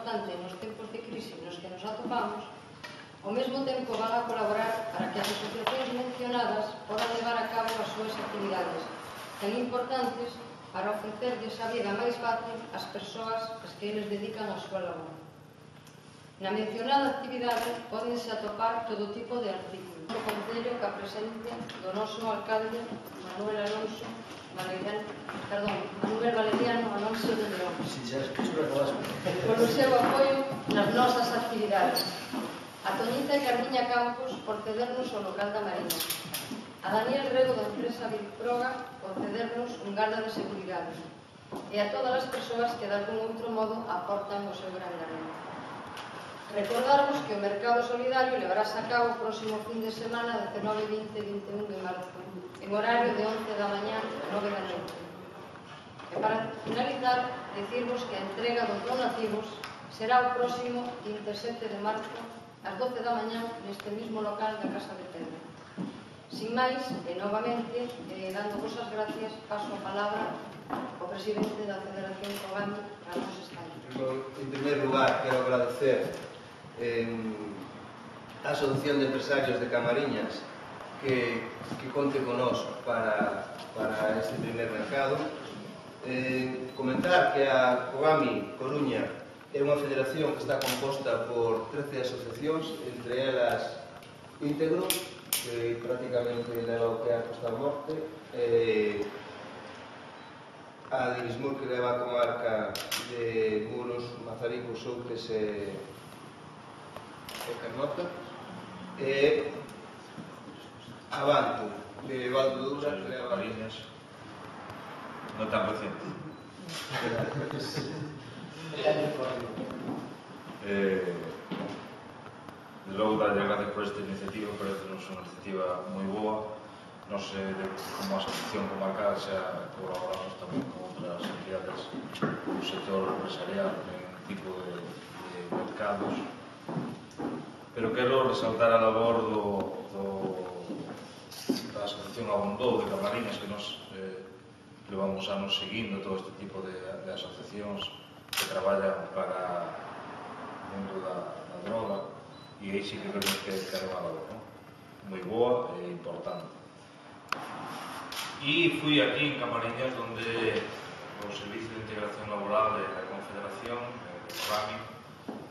importante nos tempos de crise nos que nos atopamos, ao mesmo tempo van a colaborar para que as asociacións mencionadas podan levar a cabo as súas actividades tan importantes para ofrecerlles a vida máis fácil ás persoas ás que eles dedican a súa labor. Na mencionada actividade pódense atopar todo tipo de artículos. O Concello que a presente do noso alcalde Manuel Valeriano Alonso de León. Polo seu apoio nas nosas actividades. A Toñita e Carmiña Campos por cedernos o local da Mariña. A Daniel Rego da empresa Vilproga por cedernos un garda de seguridade. E a todas as persoas que de algún outro modo aportan o seu gran granito. Recordarvos que o Mercado Solidario levarase a cabo o próximo fin de semana 19, 20 e 21 de marzo, en horario de 11 da mañá a 9 da noite. E para finalizar, dicirvos que a entrega dos donativos será o próximo 27 de marzo ás 12 da mañá neste mesmo local da Casa de Pedra. Sin máis, e novamente, dando-vos as gracias, paso a palabra ao presidente da Federación Cogami para nos estar. En primer lugar, quero agradecer a Asociación de Empresarios de Camariñas que conte con nós para este primer mercado. Comentar que a Cogami Coruña é unha federación que está composta por 13 asociacións, entre elas Íntegro, que prácticamente leva o que é a Costa Morte, a Divismur, que leva a comarca de Muros, Mazaricos, Soutes e Carnota, e a Banto, de Valdo Dura, que leva a Mariñas. Non tan reciente. Logo, darlle gracias por esta iniciativa, parece-nos unha iniciativa moi boa. Nos, como asociación comarcal, xa colaboramos tamén con outras entidades do sector empresarial en tipo de mercados. Pero quero resaltar a labor da Asociación Abondou de Camariñas, que nos levamos anos seguindo todo este tipo de asociacións que traballan para o mundo da droga, e aí sí que creo que é unha labor moi boa e importante. E fui aquí en Camariñas, donde o Servicio de Integración Laboral da Confederación, Cogami,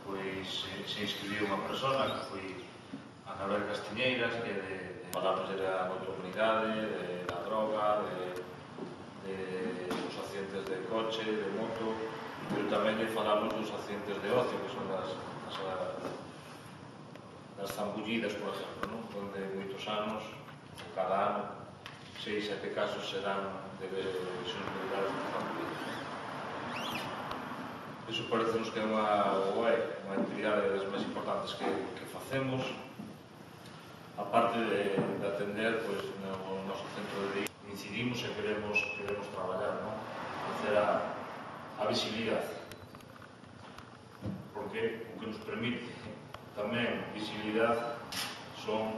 pois se inscribiu unha persona que foi Anabel Castiñeiras, que falamos da comunidade, da droga, dos accidentes de coche, de moto, pero tamén falamos dos accidentes de ocio, que son das zambullidas, por exemplo, onde moitos anos, cada ano, 6, 7 casos serán de lesións militares de zambullidas. Iso parece-nos que é unha actividade das máis importantes que facemos, aparte de atender no noso centro de día. Incidimos e queremos traballar, facer a visibilidade, porque o que nos permite tamén visibilidade son